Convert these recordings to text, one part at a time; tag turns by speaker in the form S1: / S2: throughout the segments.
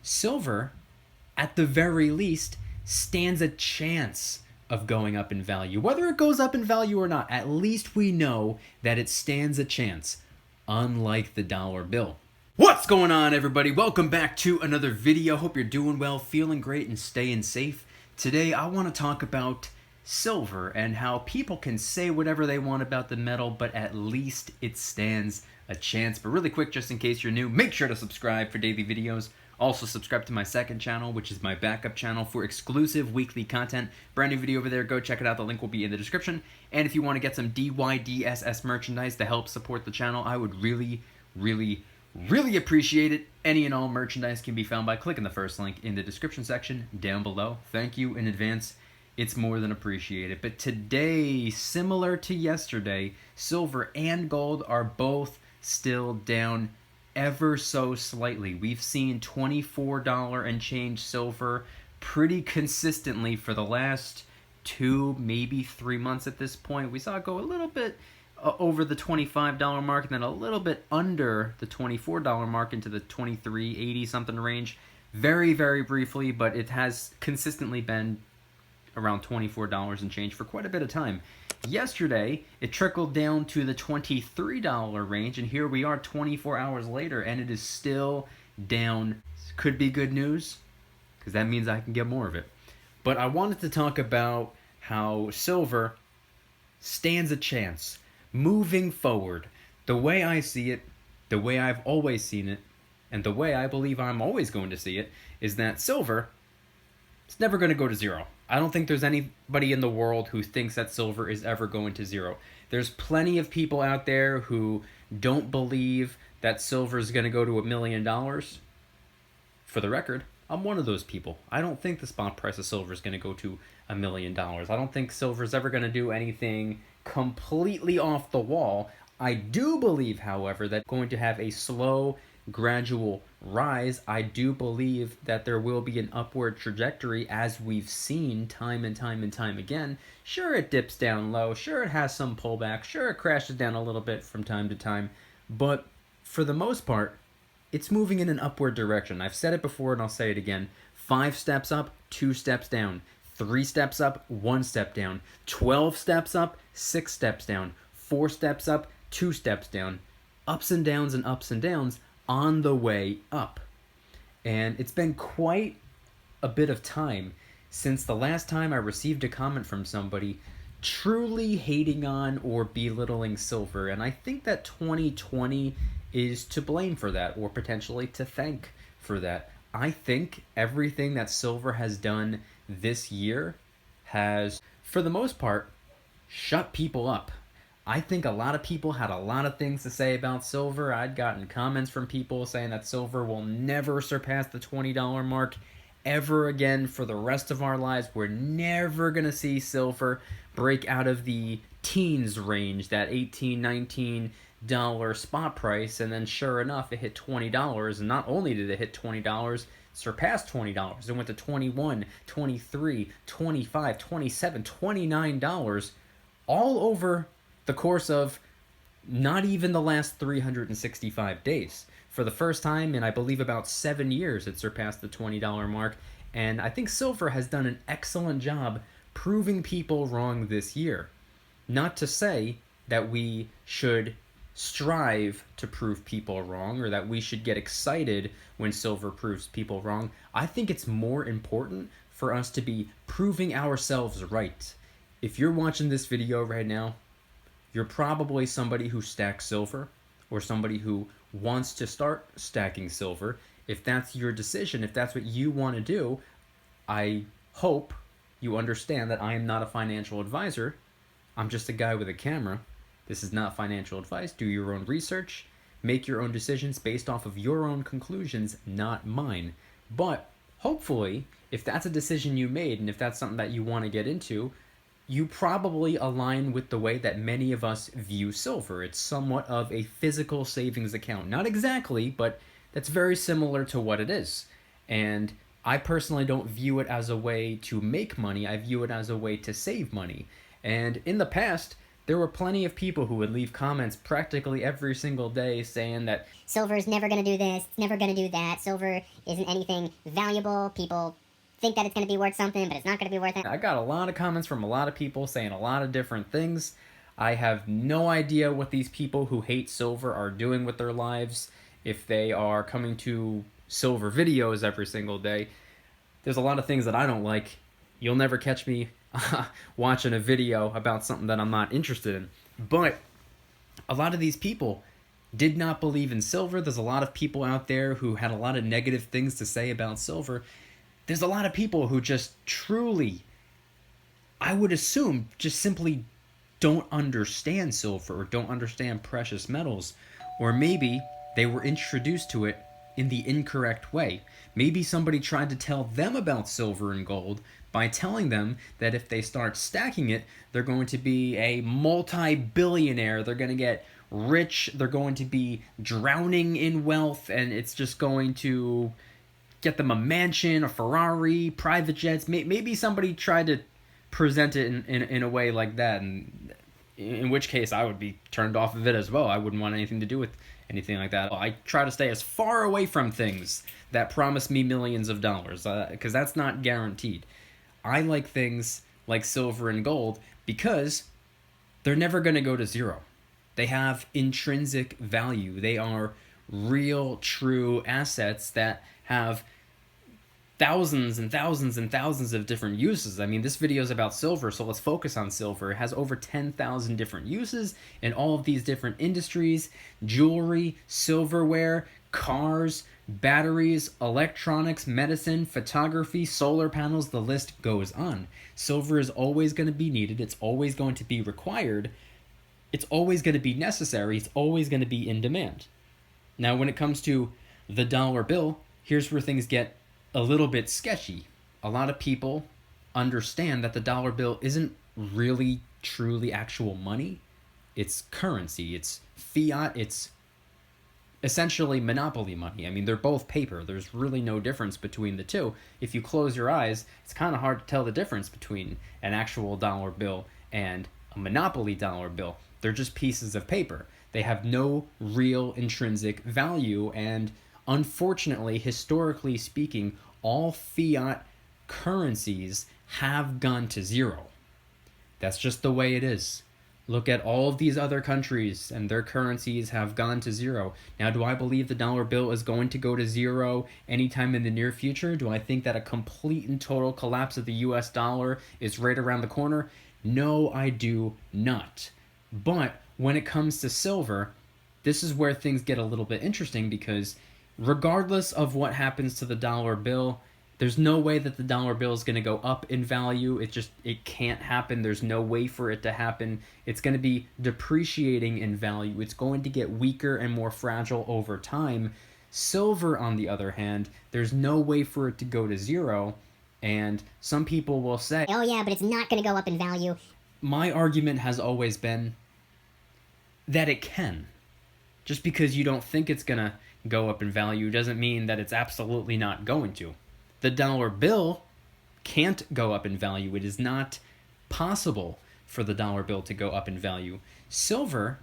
S1: silver, at the very least, stands a chance of going up in value. Whether it goes up in value or not, at least we know that it stands a chance, unlike the dollar bill. What's going on, everybody? Welcome back to another video. Hope you're doing well, feeling great, and staying safe. Today, I want to talk about silver and how people can say whatever they want about the metal, but at least it stands a chance. But really quick, just in case you're new, make sure to subscribe for daily videos. Also, subscribe to my second channel, which is my backup channel for exclusive weekly content. Brand new video over there. Go check it out. The link will be in the description. And if you want to get some DYDSS merchandise to help support the channel, I would really appreciate it. Any and all merchandise can be found by clicking the first link in the description section down below. Thank you in advance. It's more than appreciated. But today, similar to yesterday, silver and gold are both still down ever so slightly. We've seen $24 and change silver pretty consistently for the last 2, maybe 3 months at this point. We saw it go a little bit over the $25 mark and then a little bit under the $24 mark into the $23.80 something range very briefly, but it has consistently been around $24 and change for quite a bit of time. Yesterday, it trickled down to the $23 range, and here we are 24 hours later, and it is still down. Could be good news, because that means I can get more of it. But I wanted to talk about how silver stands a chance moving forward. The way I see it, the way I've always seen it, and the way I believe I'm always going to see it, is that silver is never going to go to zero. I don't think there's anybody in the world who thinks that silver is ever going to zero. There's plenty of people out there who don't believe that silver is going to go to $1 million. For the record, I'm one of those people. I don't think the spot price of silver is going to go to $1 million. I don't think silver is ever going to do anything completely off the wall. I do believe, however, that going to have a slow, gradual rise. I do believe that there will be an upward trajectory, as we've seen time and time again. Sure, it dips down low. Sure, it has some pullback. Sure, it crashes down a little bit from time to time. But for the most part, it's moving in an upward direction. I've said it before and I'll say it again. 5 steps up, 2 steps down. 3 steps up, 1 step down. 12 steps up, 6 steps down. 4 steps up, 2 steps down. Ups and downs and ups and downs on the way up. And it's been quite a bit of time since the last time I received a comment from somebody truly hating on or belittling silver. And I think that 2020 is to blame for that, or potentially to thank for that. I think everything that silver has done this year has, for the most part, shut people up. I think a lot of people had a lot of things to say about silver. I'd gotten comments from people saying that silver will never surpass the $20 mark ever again for the rest of our lives. We're never going to see silver break out of the teens range, that $18, $19 spot price. And then sure enough, it hit $20. And not only did it hit $20, surpassed $20. It went to $21, $23, $25, $27, $29, all over the course of not even the last 365 days. For the first time in, I believe, about 7 years, it surpassed the $20 mark. And I think silver has done an excellent job proving people wrong this year. Not to say that we should strive to prove people wrong, or that we should get excited when silver proves people wrong. I think it's more important for us to be proving ourselves right. If you're watching this video right now, you're probably somebody who stacks silver, or somebody who wants to start stacking silver. If that's your decision, if that's what you want to do, I hope you understand that I am not a financial advisor. I'm just a guy with a camera. This is not financial advice. Do your own research. Make your own decisions based off of your own conclusions, not mine. But hopefully, if that's a decision you made, and if that's something that you want to get into, you probably align with the way that many of us view silver. It's somewhat of a physical savings account. Not exactly, but that's very similar to what it is. And I personally don't view it as a way to make money. I view it as a way to save money. And in the past, there were plenty of people who would leave comments practically every single day saying that
S2: silver's never going to do this, it's never going to do that, silver isn't anything valuable, people think that it's going to be worth something, but it's not going to be worth it.
S1: I got a lot of comments from a lot of people saying a lot of different things. I have no idea what these people who hate silver are doing with their lives. If they are coming to silver videos every single day, there's a lot of things that I don't like. You'll never catch me watching a video about something that I'm not interested in. But a lot of these people did not believe in silver. There's a lot of people out there who had a lot of negative things to say about silver. There's a lot of people who just truly, I would assume, just simply don't understand silver or don't understand precious metals. Or maybe they were introduced to it in the incorrect way. Maybe somebody tried to tell them about silver and gold by telling them that if they start stacking it, they're going to be a multi-billionaire, they're going to get rich, they're going to be drowning in wealth, and it's just going to get them a mansion, a Ferrari, private jets. Maybe somebody tried to present it in a way like that, and in which case I would be turned off of it as well. I wouldn't want anything to do with anything like that. I try to stay as far away from things that promise me millions of dollars, because that's not guaranteed. I like things like silver and gold because they're never going to go to zero. They have intrinsic value. They are real, true assets that have thousands and thousands and thousands of different uses. I mean, this video is about silver, so let's focus on silver. It has over 10,000 different uses in all of these different industries: jewelry, silverware, cars, batteries, electronics, medicine, photography, solar panels, the list goes on. Silver is always going to be needed. It's always going to be required. It's always going to be necessary. It's always going to be in demand. Now, when it comes to the dollar bill, here's where things get a little bit sketchy. A lot of people understand that the dollar bill isn't really truly actual money. It's currency. It's fiat. It's essentially monopoly money. I mean, they're both paper. There's really no difference between the two. If you close your eyes, it's kind of hard to tell the difference between an actual dollar bill and a monopoly dollar bill. They're just pieces of paper. They have no real intrinsic value, and unfortunately, historically speaking, all fiat currencies have gone to zero. That's just the way it is. Look at all of these other countries, and their currencies have gone to zero. Now, do I believe the dollar bill is going to go to zero anytime in the near future? Do I think that a complete and total collapse of the US dollar is right around the corner? No, I do not. But when it comes to silver, this is where things get a little bit interesting, because regardless of what happens to the dollar bill, there's no way that the dollar bill is going to go up in value. It can't happen. There's no way for it to happen. It's going to be depreciating in value. It's going to get weaker and more fragile over time. Silver, on the other hand, there's no way for it to go to zero. And some people will say,
S2: oh yeah, but it's not going to go up in value.
S1: My argument has always been that it can. Just because you don't think it's going to go up in value doesn't mean that it's absolutely not going to. The dollar bill can't go up in value. It is not possible for the dollar bill to go up in value. Silver,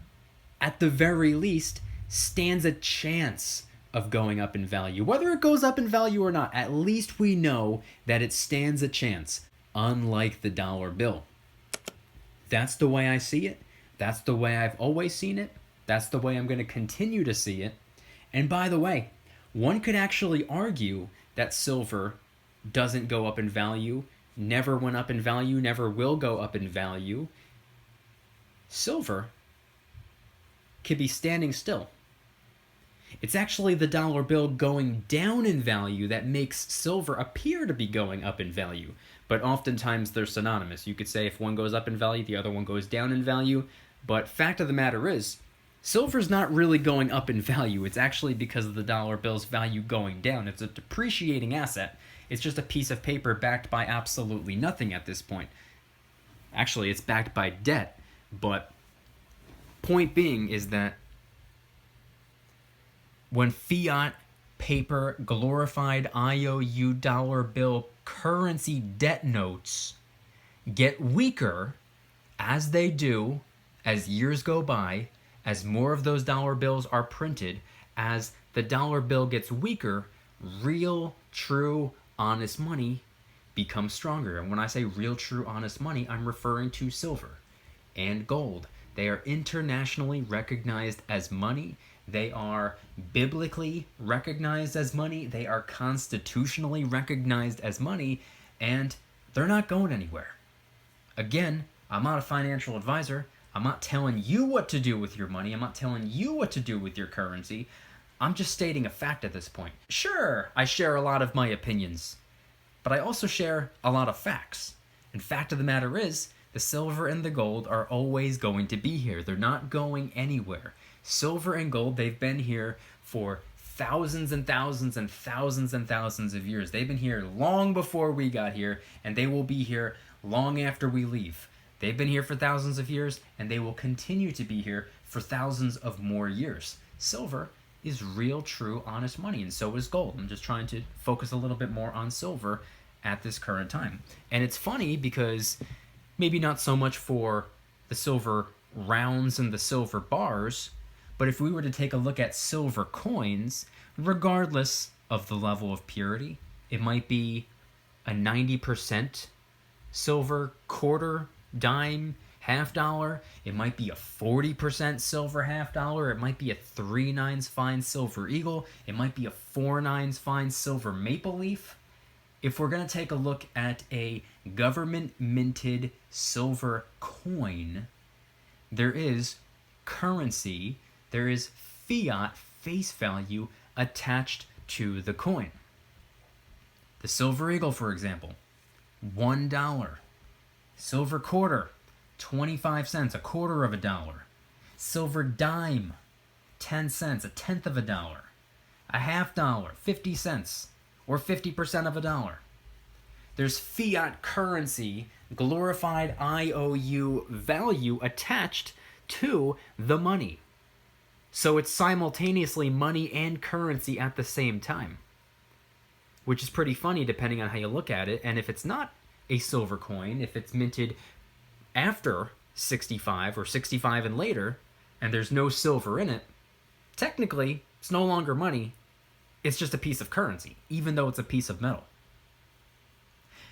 S1: at the very least, stands a chance of going up in value. Whether it goes up in value or not, at least we know that it stands a chance, unlike the dollar bill. That's the way I see it. That's the way I've always seen it. That's the way I'm going to continue to see it. And by the way, one could actually argue that silver doesn't go up in value, never went up in value, never will go up in value. Silver could be standing still. It's actually the dollar bill going down in value that makes silver appear to be going up in value. But oftentimes they're synonymous. You could say if one goes up in value, the other one goes down in value. But fact of the matter is, silver's not really going up in value. It's actually because of the dollar bill's value going down. It's a depreciating asset. It's just a piece of paper backed by absolutely nothing at this point. Actually, it's backed by debt. But point being is that when fiat paper, glorified IOU dollar bill currency debt notes get weaker, as they do, as years go by, as more of those dollar bills are printed, as the dollar bill gets weaker, real, true, honest money becomes stronger. And when I say real, true, honest money, I'm referring to silver and gold. They are internationally recognized as money. They are biblically recognized as money. They are constitutionally recognized as money, and they're not going anywhere. Again, I'm not a financial advisor. I'm not telling you what to do with your money. I'm not telling you what to do with your currency. I'm just stating a fact at this point. Sure, I share a lot of my opinions, but I also share a lot of facts. And fact of the matter is, the silver and the gold are always going to be here. They're not going anywhere. Silver and gold, they've been here for thousands and thousands and thousands and thousands of years. They've been here long before we got here, and they will be here long after we leave. They've been here for thousands of years, and they will continue to be here for thousands of more years. Silver is real, true, honest money, and so is gold. I'm just trying to focus a little bit more on silver at this current time. And it's funny because maybe not so much for the silver rounds and the silver bars, but if we were to take a look at silver coins, regardless of the level of purity, it might be a 90% silver quarter, dime, half dollar. It might be a 40% silver half dollar. It might be a 3/9 fine silver eagle. It might be a 4/9 fine silver maple leaf. If we're going to take a look at a government minted silver coin, there is currency, there is fiat face value attached to the coin. The silver eagle, for example, $1. Silver quarter, 25 cents, a quarter of a dollar. Silver dime, 10 cents, a tenth of a dollar. A half dollar, 50 cents, or 50% of a dollar. There's fiat currency, glorified IOU value attached to the money. So it's simultaneously money and currency at the same time, which is pretty funny depending on how you look at it. And if it's not a silver coin, if it's minted after 65 or 65 and later, and there's no silver in it, technically it's no longer money. It's just a piece of currency, even though it's a piece of metal.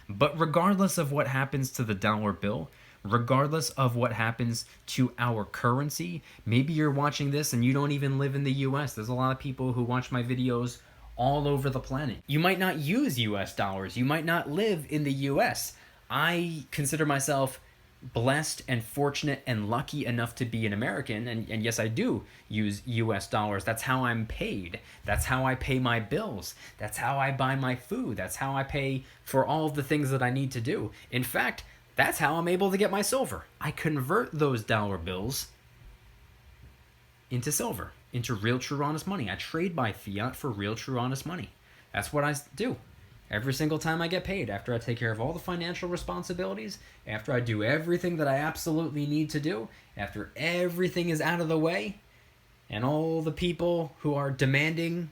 S1: But regardless of what happens to the dollar bill, regardless of what happens to our currency, maybe you're watching this and you don't even live in the US. There's a lot of people who watch my videos all over the planet. You might not use US dollars. You might not live in the US. I consider myself blessed and fortunate and lucky enough to be an American, and yes, I do use US dollars. That's how I'm paid. That's how I pay my bills. That's how I buy my food. That's how I pay for all of the things that I need to do. In fact, that's how I'm able to get my silver. I convert those dollar bills into silver, into real, true, honest money. I trade my fiat for real, true, honest money. That's what I do. Every single time I get paid, after I take care of all the financial responsibilities, after I do everything that I absolutely need to do, after everything is out of the way, and all the people who are demanding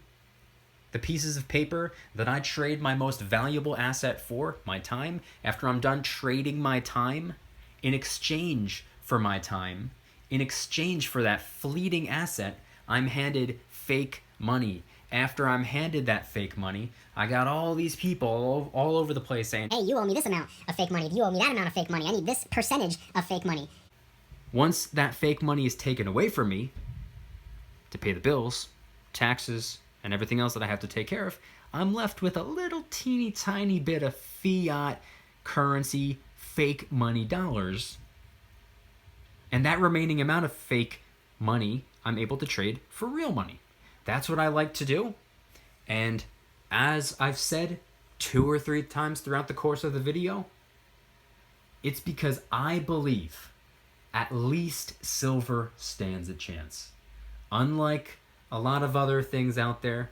S1: the pieces of paper that I trade my most valuable asset for, my time, after I'm done trading my time in exchange for my time, in exchange for that fleeting asset, I'm handed fake money. After I'm handed that fake money, I got all these people all over the place saying,
S2: hey, you owe me this amount of fake money. You owe me that amount of fake money. I need this percentage of fake money.
S1: Once that fake money is taken away from me to pay the bills, taxes, and everything else that I have to take care of, I'm left with a little teeny tiny bit of fiat currency, fake money dollars. And that remaining amount of fake money, I'm able to trade for real money. That's what I like to do. And as I've said 2 or 3 times throughout the course of the video, it's because I believe at least silver stands a chance. Unlike a lot of other things out there,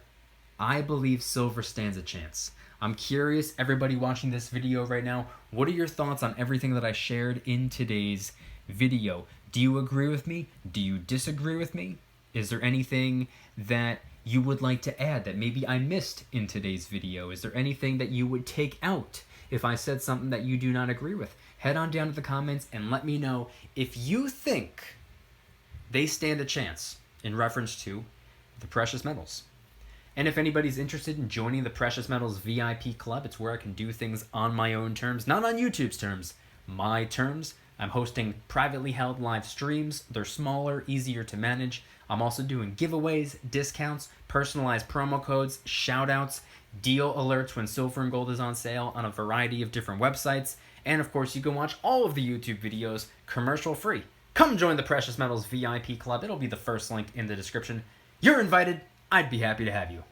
S1: I believe silver stands a chance. I'm curious, everybody watching this video right now, what are your thoughts on everything that I shared in today's video? Do you agree with me? Do you disagree with me? Is there anything that you would like to add that maybe I missed in today's video? Is there anything that you would take out if I said something that you do not agree with? Head on down to the comments and let me know if you think they stand a chance in reference to the precious metals. And if anybody's interested in joining the Precious Metals VIP Club, it's where I can do things on my own terms, not on YouTube's terms, my terms. I'm hosting privately held live streams. They're smaller, easier to manage. I'm also doing giveaways, discounts, personalized promo codes, shoutouts, deal alerts when silver and gold is on sale on a variety of different websites. And of course, you can watch all of the YouTube videos commercial free. Come join the Precious Metals VIP Club. It'll be the first link in the description. You're invited. I'd be happy to have you.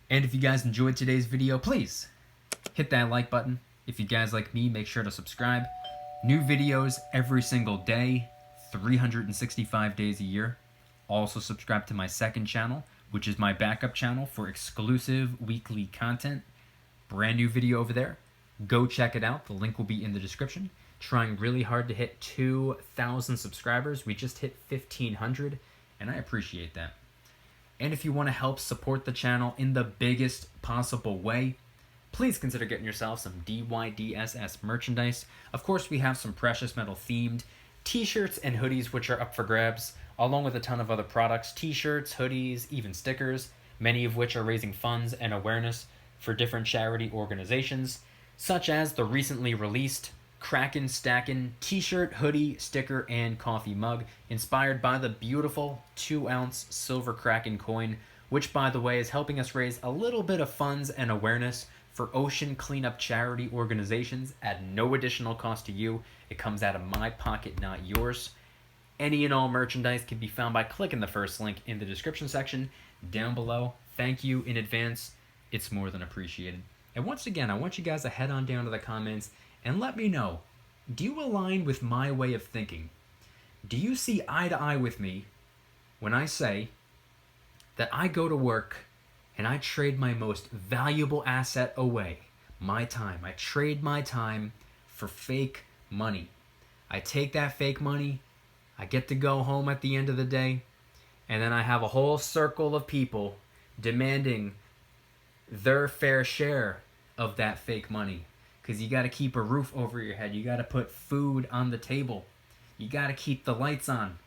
S1: And if you guys enjoyed today's video, please hit that like button. If you guys like me, make sure to subscribe. New videos every single day, 365 days a year. Also subscribe to my second channel, which is my backup channel for exclusive weekly content. Brand new video over there. Go check it out. The link will be in the description. Trying really hard to hit 2,000 subscribers. We just hit 1,500, and I appreciate that. And if you want to help support the channel in the biggest possible way, please consider getting yourself some DYDSS merchandise. Of course, we have some precious metal themed t-shirts and hoodies which are up for grabs, along with a ton of other products, t-shirts, hoodies, even stickers, many of which are raising funds and awareness for different charity organizations, such as the recently released Kraken Stackin' t-shirt, hoodie, sticker, and coffee mug, inspired by the beautiful 2-ounce silver Kraken coin, which, by the way, is helping us raise a little bit of funds and awareness for ocean cleanup charity organizations at no additional cost to you. It comes out of my pocket, not yours. Any and all merchandise can be found by clicking the first link in the description section down below. Thank you in advance. It's more than appreciated. And once again, I want you guys to head on down to the comments and let me know, do you align with my way of thinking? Do you see eye to eye with me when I say that I go to work and I trade my most valuable asset away, my time? I trade my time for fake money. I take that fake money, I get to go home at the end of the day, and then I have a whole circle of people demanding their fair share of that fake money. Because you got to keep a roof over your head. You got to put food on the table. You got to keep the lights on.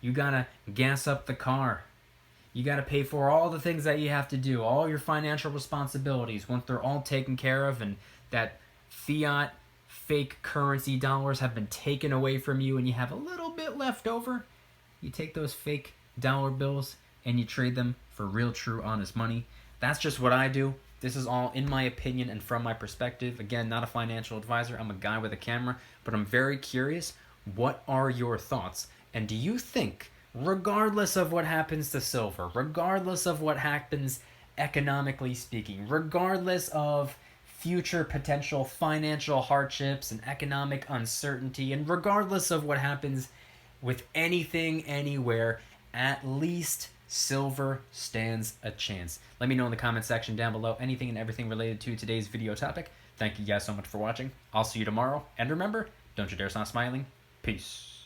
S1: You got to gas up the car. You got to pay for all the things that you have to do, all your financial responsibilities. Once they're all taken care of and that fiat fake currency dollars have been taken away from you and you have a little bit left over, you take those fake dollar bills and you trade them for real, true, honest money. That's just what I do. This is all in my opinion and from my perspective. Again, not a financial advisor. I'm a guy with a camera, but I'm very curious. What are your thoughts? And do you think, regardless of what happens to silver, regardless of what happens economically speaking, regardless of future potential financial hardships and economic uncertainty, and regardless of what happens with anything, anywhere, at least silver stands a chance? Let me know in the comment section down below anything and everything related to today's video topic. Thank you guys so much for watching. I'll see you tomorrow. And remember, don't you dare stop smiling. Peace.